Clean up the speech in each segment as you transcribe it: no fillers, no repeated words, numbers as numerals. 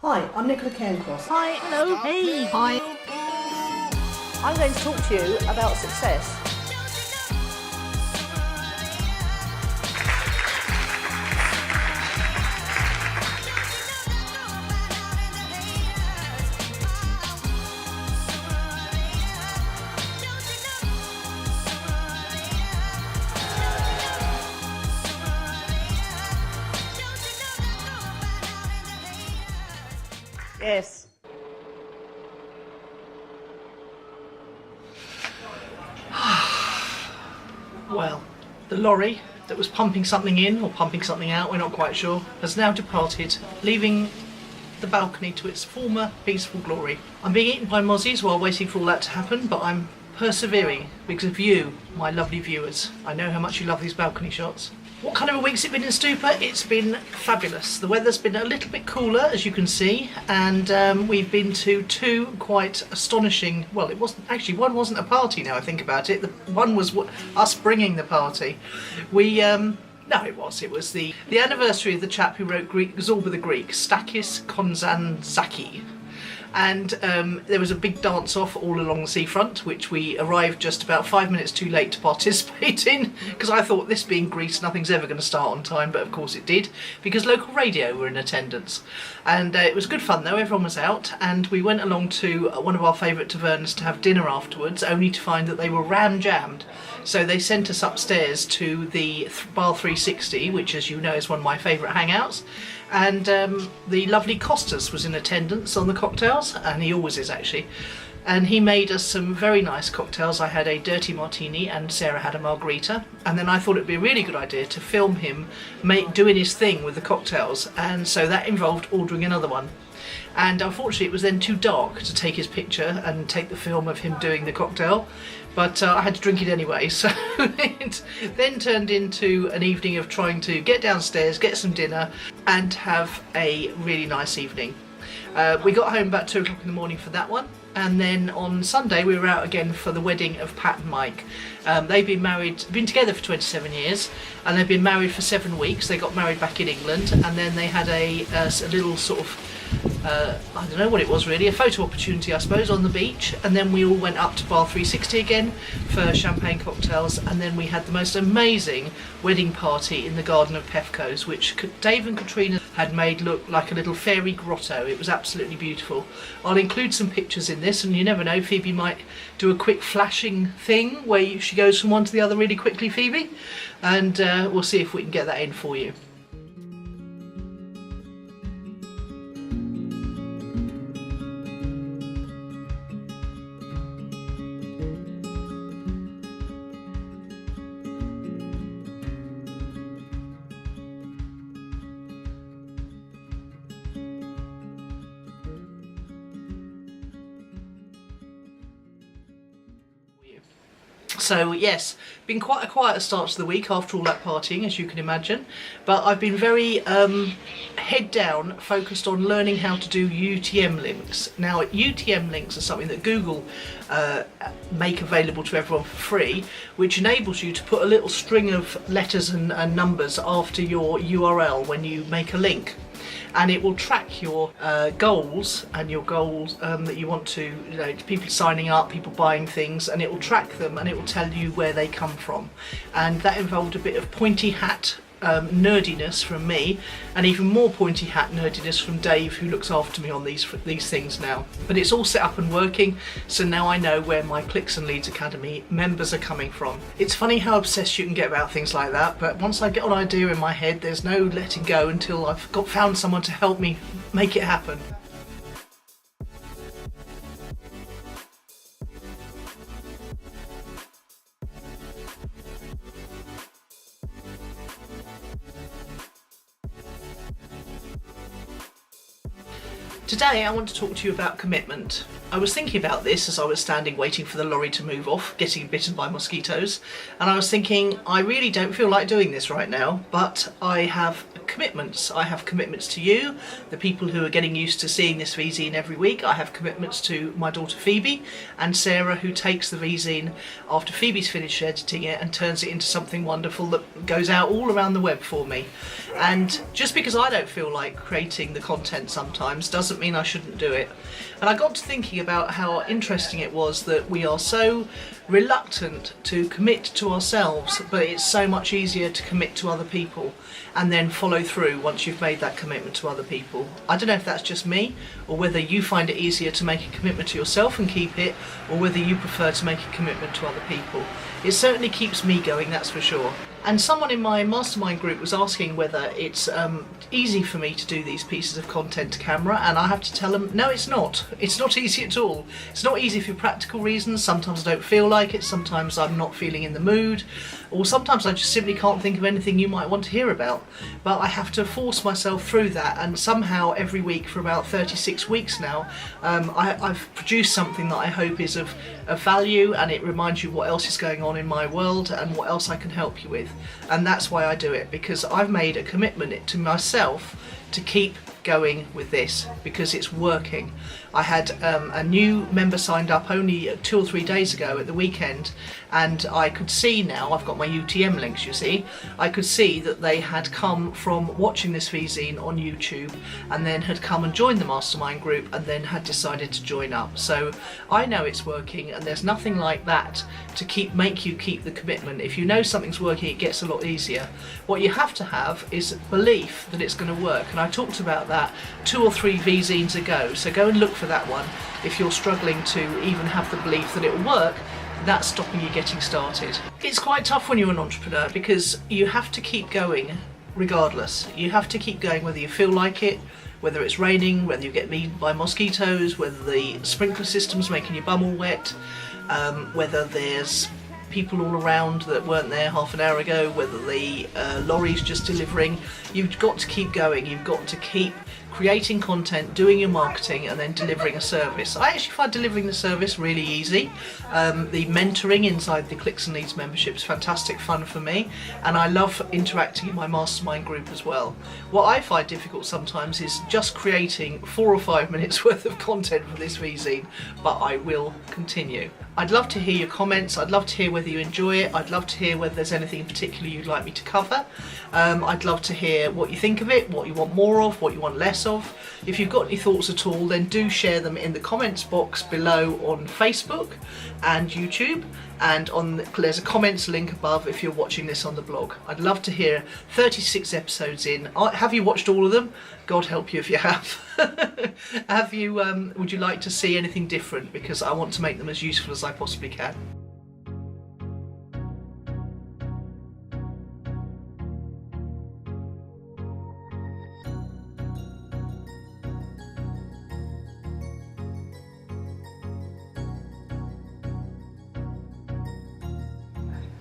Hi, I'm Nicola Cairncross. Hi, hello, hey, hi. I'm going to talk to you about success. Yes. Well, the lorry that was pumping something in or pumping something out, we're not quite sure, has now departed, leaving the balcony to its former peaceful glory. I'm being eaten by mozzies while waiting for all that to happen, but I'm persevering because of you, my lovely viewers. I know how much you love these balcony shots. What kind of a week's it been in Stoupa? It's been fabulous. The weather's been a little bit cooler, as you can see, and we've been to two quite astonishing, well, it wasn't, actually one wasn't a party now I think about it, one was us bringing the party. No, it was the anniversary of the chap who wrote Zorba the Greek, Stakis Konstantzaki. And there was a big dance-off all along the seafront, which we arrived just about 5 minutes too late to participate in, because I thought, this being Greece, nothing's ever going to start on time, but of course it did, because local radio were in attendance. And it was good fun though, everyone was out, and we went along to one of our favourite taverns to have dinner afterwards, only to find that they were ram-jammed. So they sent us upstairs to the Bar 360, which, as you know, is one of my favourite hangouts. And the lovely Costas was in attendance on the cocktails, and he always is actually. And he made us some very nice cocktails. I had a dirty martini and Sarah had a margarita. And then I thought it'd be a really good idea to film him doing his thing with the cocktails. And so that involved ordering another one. And unfortunately it was then too dark to take his picture and take the film of him doing the cocktail. But I had to drink it anyway, so it then turned into an evening of trying to get downstairs, get some dinner and have a really nice evening. We got home about 2 o'clock in the morning for that one, and then on Sunday we were out again for the wedding of Pat and Mike. They've been together for 27 years, and they've been married for 7 weeks. They got married back in England, and then they had a little sort of I don't know what it was really, a photo opportunity I suppose on the beach, and then we all went up to Bar 360 again for champagne cocktails, and then we had the most amazing wedding party in the garden of Pefco's, which Dave and Katrina had made look like a little fairy grotto. It was absolutely beautiful. I'll include some pictures in this, and you never know, Phoebe might do a quick flashing thing where she goes from one to the other really quickly, Phoebe, and we'll see if we can get that in for you. So yes, been quite a quiet start to the week after all that partying, as you can imagine, but I've been very head down focused on learning how to do UTM links. Now UTM links are something that Google make available to everyone for free, which enables you to put a little string of letters and numbers after your URL when you make a link. And it will track your goals and your goals that you want to, you know, people signing up, people buying things, and it will track them and it will tell you where they come from. And that involved a bit of pointy hat nerdiness from me, and even more pointy hat nerdiness from Dave, who looks after me on these things now. But it's all set up and working, so now I know where my Clicks and Leads Academy members are coming from. It's funny how obsessed you can get about things like that, but once I get an idea in my head, there's no letting go until I've found someone to help me make it happen. Today I want to talk to you about commitment. I was thinking about this as I was standing waiting for the lorry to move off, getting bitten by mosquitoes, and I was thinking, I really don't feel like doing this right now, but I have commitments. I have commitments to you, the people who are getting used to seeing this Vzine every week. I have commitments to my daughter Phoebe and Sarah, who takes the Vzine after Phoebe's finished editing it and turns it into something wonderful that goes out all around the web for me. And just because I don't feel like creating the content sometimes doesn't mean I shouldn't do it. And I got to thinking about how interesting it was that we are so reluctant to commit to ourselves, but it's so much easier to commit to other people and then follow through once you've made that commitment to other people. I don't know if that's just me, or whether you find it easier to make a commitment to yourself and keep it, or whether you prefer to make a commitment to other people. It certainly keeps me going, that's for sure. And someone in my mastermind group was asking whether it's easy for me to do these pieces of content to camera, and I have to tell them, no, it's not. It's not easy at all. It's not easy for practical reasons. Sometimes I don't feel like it, sometimes I'm not feeling in the mood, or sometimes I just simply can't think of anything you might want to hear about. But I have to force myself through that, and somehow every week for about 36 weeks now, I've produced something that I hope is of value, and it reminds you what else is going on in my world and what else I can help you with. And that's why I do it, because I've made a commitment to myself to keep going with this because it's working. I had a new member signed up only 2 or 3 days ago at the weekend, and I could see now, I've got my UTM links, you see, I could see that they had come from watching this Vzine on YouTube and then had come and joined the mastermind group and then had decided to join up. So I know it's working, and there's nothing like that to make you keep the commitment. If you know something's working, it gets a lot easier. What you have to have is belief that it's going to work, and I talked about that 2 or 3 Vzines ago, so go and look for that one if you're struggling to even have the belief that it will work. That's stopping you getting started. It's quite tough when you're an entrepreneur because you have to keep going regardless. You have to keep going whether you feel like it, whether it's raining, whether you get bitten by mosquitoes, whether the sprinkler system's making your bum all wet, whether there's people all around that weren't there half an hour ago, whether the lorry's just delivering. You've got to keep going. You've got to keep creating content, doing your marketing, and then delivering a service. I actually find delivering the service really easy. The mentoring inside the Clicks and Leads membership is fantastic fun for me, and I love interacting in my mastermind group as well. What I find difficult sometimes is just creating 4 or 5 minutes worth of content for this Vzine, but I will continue. I'd love to hear your comments. I'd love to hear whether you enjoy it. I'd love to hear whether there's anything in particular you'd like me to cover. I'd love to hear what you think of it, what you want more of, what you want less of. If you've got any thoughts at all, then do share them in the comments box below on Facebook and YouTube, and there's a comments link above if you're watching this on the blog. I'd love to hear. 36 episodes in. Have you watched all of them? God help you if you have. Have you? Would you like to see anything different? Because I want to make them as useful as I possibly can.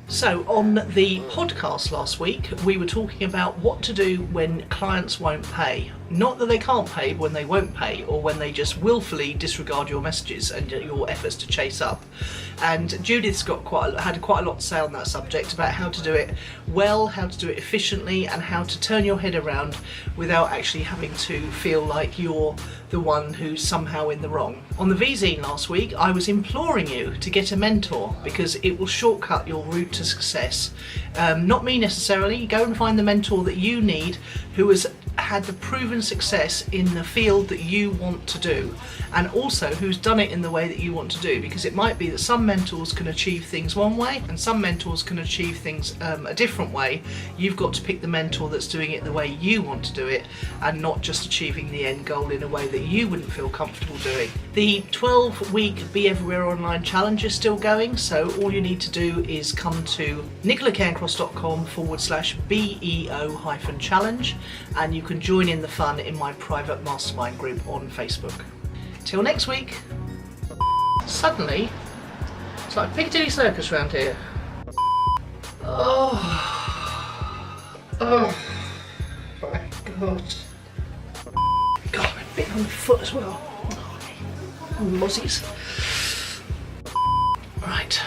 So on the podcast last week, we were talking about what to do when clients won't pay. Not that they can't pay, but when they won't pay, or when they just willfully disregard your messages and your efforts to chase up. And Judith's had quite a lot to say on that subject about how to do it well, how to do it efficiently, and how to turn your head around without actually having to feel like you're the one who's somehow in the wrong. On the Vzine last week, I was imploring you to get a mentor because it will shortcut your route to success. Not me necessarily. Go and find the mentor that you need, who has had the proven success in the field that you want to do, and also who's done it in the way that you want to do, because it might be that some mentors can achieve things one way and some mentors can achieve things a different way. You've got to pick the mentor that's doing it the way you want to do it, and not just achieving the end goal in a way that you wouldn't feel comfortable doing. The 12-week Be Everywhere Online Challenge is still going, so all you need to do is come to nicolacairncross.com/BEO-challenge, and you can join in the fun in my private mastermind group on Facebook. Till next week. Suddenly, it's like Piccadilly Circus around here. Oh my God. God, I'm a bit on the foot as well. Mozzies. Right.